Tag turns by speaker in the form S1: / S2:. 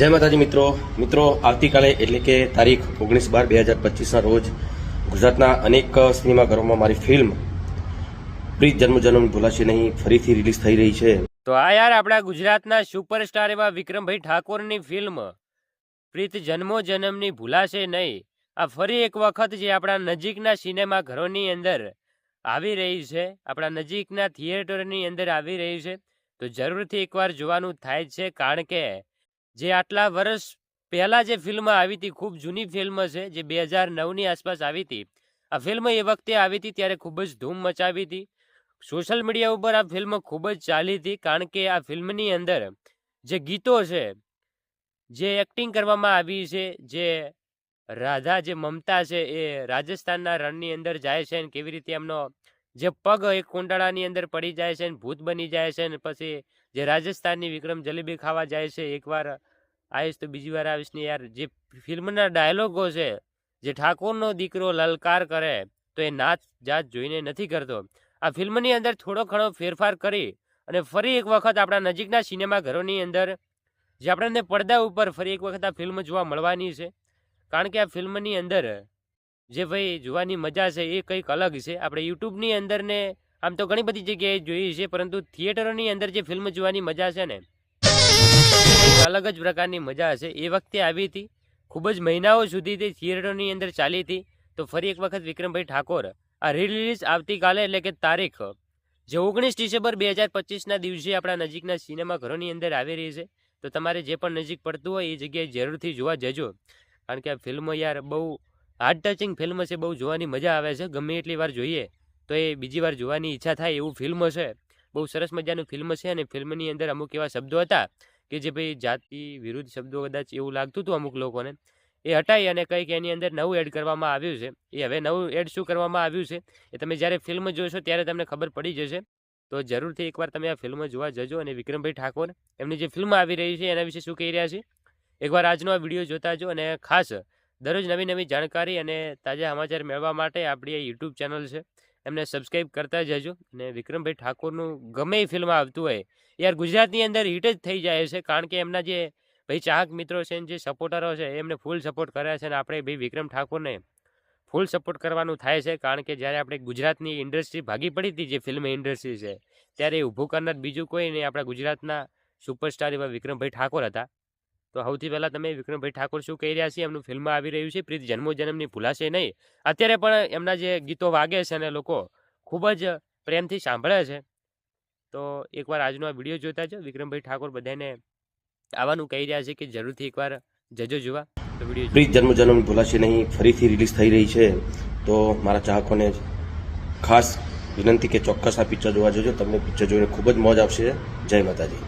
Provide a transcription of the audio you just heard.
S1: જય માતાજી મિત્રો આવતીકાલે એટલે કે તારીખ 19/12/2025ના રોજ ગુજરાતના અનેક સિનેમાઘરોમાં મારી ફિલ્મ પ્રીત જન્મ ભૂલાશે નહીં ફરીથી રિલીઝ થઈ રહી છે।
S2: તો આ યાર આપણા ગુજરાતના સુપરસ્ટાર એવા વિક્રમભાઈ ઠાકોરની ફિલ્મ પ્રીત જન્મની ભૂલાશે નહીં આ ફરી એક વખત જે આપણા નજીકના સિનેમાઘરોની અંદર આવી રહી છે, આપણા નજીકના થિયેટરની અંદર આવી રહી છે, તો જરૂરથી એકવાર જોવાનું થાય છે। કારણ કે જે આટલા વર્ષ પહેલાં જે ફિલ્મ આવી હતી, ખૂબ જૂની ફિલ્મ છે, જે 2009ની આસપાસ આવી હતી। આ ફિલ્મ એ વખતે આવી હતી ત્યારે ખૂબ જ ધૂમ મચાવી હતી, સોશિયલ મીડિયા ઉપર આ ફિલ્મ ખૂબ જ ચાલી હતી। કારણ કે આ ફિલ્મની અંદર જે ગીતો છે, જે એક્ટિંગ કરવામાં આવી છે, જે રાધા જે મમતા છે એ રાજસ્થાનના રણની અંદર જાય છે અને કેવી રીતે એમનો જે પગ એક કુંડાળાની અંદર પડી જાય છે અને ભૂત બની જાય છે, અને પછી જે રાજસ્થાનની વિક્રમ જલેબી ખાવા જાય છે, એકવાર આવીશ તો બીજી વાર આવીશ ને યાર, જે ફિલ્મના ડાયલોગો છે, જે ઠાકોરનો દીકરો લલકાર કરે તો એ નાચ જાત જોઈને નથી કરતો। આ ફિલ્મની અંદર થોડો ઘણો ફેરફાર કરી અને ફરી એક વખત આપણા નજીકના સિનેમાઘરોની અંદર જે આપણને પડદા ઉપર ફરી એક વખત આ ફિલ્મ જોવા મળવાની છે। કારણ કે આ ફિલ્મની અંદર જે ભાઈ જોવાની મજા છે એ કંઈક અલગ છે। આપણે યુટ્યુબની અંદર ને આમ તો ઘણી બધી જગ્યાએ જોઈ છે, પરંતુ થિયેટરોની અંદર જે ફિલ્મ જોવાની મજા છે ને એક અલગ જ પ્રકારની મજા છે। એ વખતે આવી હતી, ખૂબ જ મહિનાઓ સુધી તે થિયેટરોની અંદર ચાલી હતી। તો ફરી એક વખત વિક્રમભાઈ ઠાકોર આ રિલીઝ આવતીકાલે એટલે કે તારીખ જે 19 ડિસેમ્બર 2025ના દિવસે આપણા નજીકના સિનેમાઘરોની અંદર આવી રહી છે। તો તમારે જે પણ નજીક પડતું હોય એ જગ્યાએ જરૂરથી જોવા જજો। કારણ કે આ ફિલ્મ યાર બહુ હાર્ટ ટચિંગ ફિલ્મ છે, બહુ જોવાની મજા આવે છે। ગમે એટલી વાર જોઈએ તો એ બીજી વાર જોવાની ઈચ્છા થાય એવું ફિલ્મ છે, બહુ સરસ મજાનું ફિલ્મ છે। અને ફિલ્મની અંદર અમુક એવા શબ્દો હતા કે જે ભાઈ જાતિ વિરુદ્ધ શબ્દો કદાચ એવું લાગતું હતું અમુક લોકોને, એ હટાઈ અને કંઈક એની અંદર નવું એડ કરવામાં આવ્યું છે। એ હવે નવું એડ શું કરવામાં આવ્યું છે એ તમે જ્યારે ફિલ્મ જોશો ત્યારે તમને ખબર પડી જશે। તો જરૂરથી એકવાર તમે આ ફિલ્મ જોવા જજો અને વિક્રમભાઈ ઠાકોર એમની જે ફિલ્મ આવી રહી છે એના વિશે શું કહી રહ્યા છે એકવાર આજનો આ વિડીયો જોતા જો। અને ખાસ દરરોજ નવી જાણકારી અને તાજા સમાચાર મેળવવા માટે આપણી આ યુટ્યુબ ચેનલ છે એમને સબસ્ક્રાઈબ કરતા જજો। અને વિક્રમભાઈ ઠાકોરનું ગમે એ ફિલ્મ આવતું હોય યાર ગુજરાતની અંદર હિટ જ થઈ જાય છે। કારણ કે એમના જે ભાઈ ચાહક મિત્રો છે, જે સપોર્ટરો છે એમને ફૂલ સપોર્ટ કરે છે, અને આપણે ભાઈ વિક્રમ ઠાકોરને ફૂલ સપોર્ટ કરવાનું થાય છે। કારણ કે જ્યારે આપણે ગુજરાતની ઇન્ડસ્ટ્રી ભાગી પડી હતી, જે ફિલ્મ ઇન્ડસ્ટ્રી છે, ત્યારે ઊભું કરનાર બીજું કોઈ નહીં, આપણા ગુજરાતના સુપરસ્ટાર એવા વિક્રમભાઈ ઠાકોર હતા। તો સૌથી પહેલાં તમે વિક્રમભાઈ ઠાકોર શું કહી રહ્યા છે, એમનું ફિલ્મ આવી રહ્યું છે પ્રીત જન્મની ભૂલાશે નહીં, અત્યારે પણ એમના જે ગીતો વાગે છે અને લોકો ખૂબ જ પ્રેમથી સાંભળે છે। તો એકવાર આજનો આ વિડીયો જોતા જો, વિક્રમભાઈ ઠાકોર બધાને આવવાનું કહી રહ્યા છે કે જરૂરથી એકવાર જજો જોવા। તો વિડીયો
S1: પ્રીત જન્મ ભૂલાશે નહીં ફરીથી રિલીઝ થઈ રહી છે, તો મારા ચાહકોને ખાસ વિનંતી કે ચોક્કસ આ પિક્ચર જોવા જજો, તમને પિક્ચર જોઈને ખૂબ જ મોજ આવશે। જય માતાજી।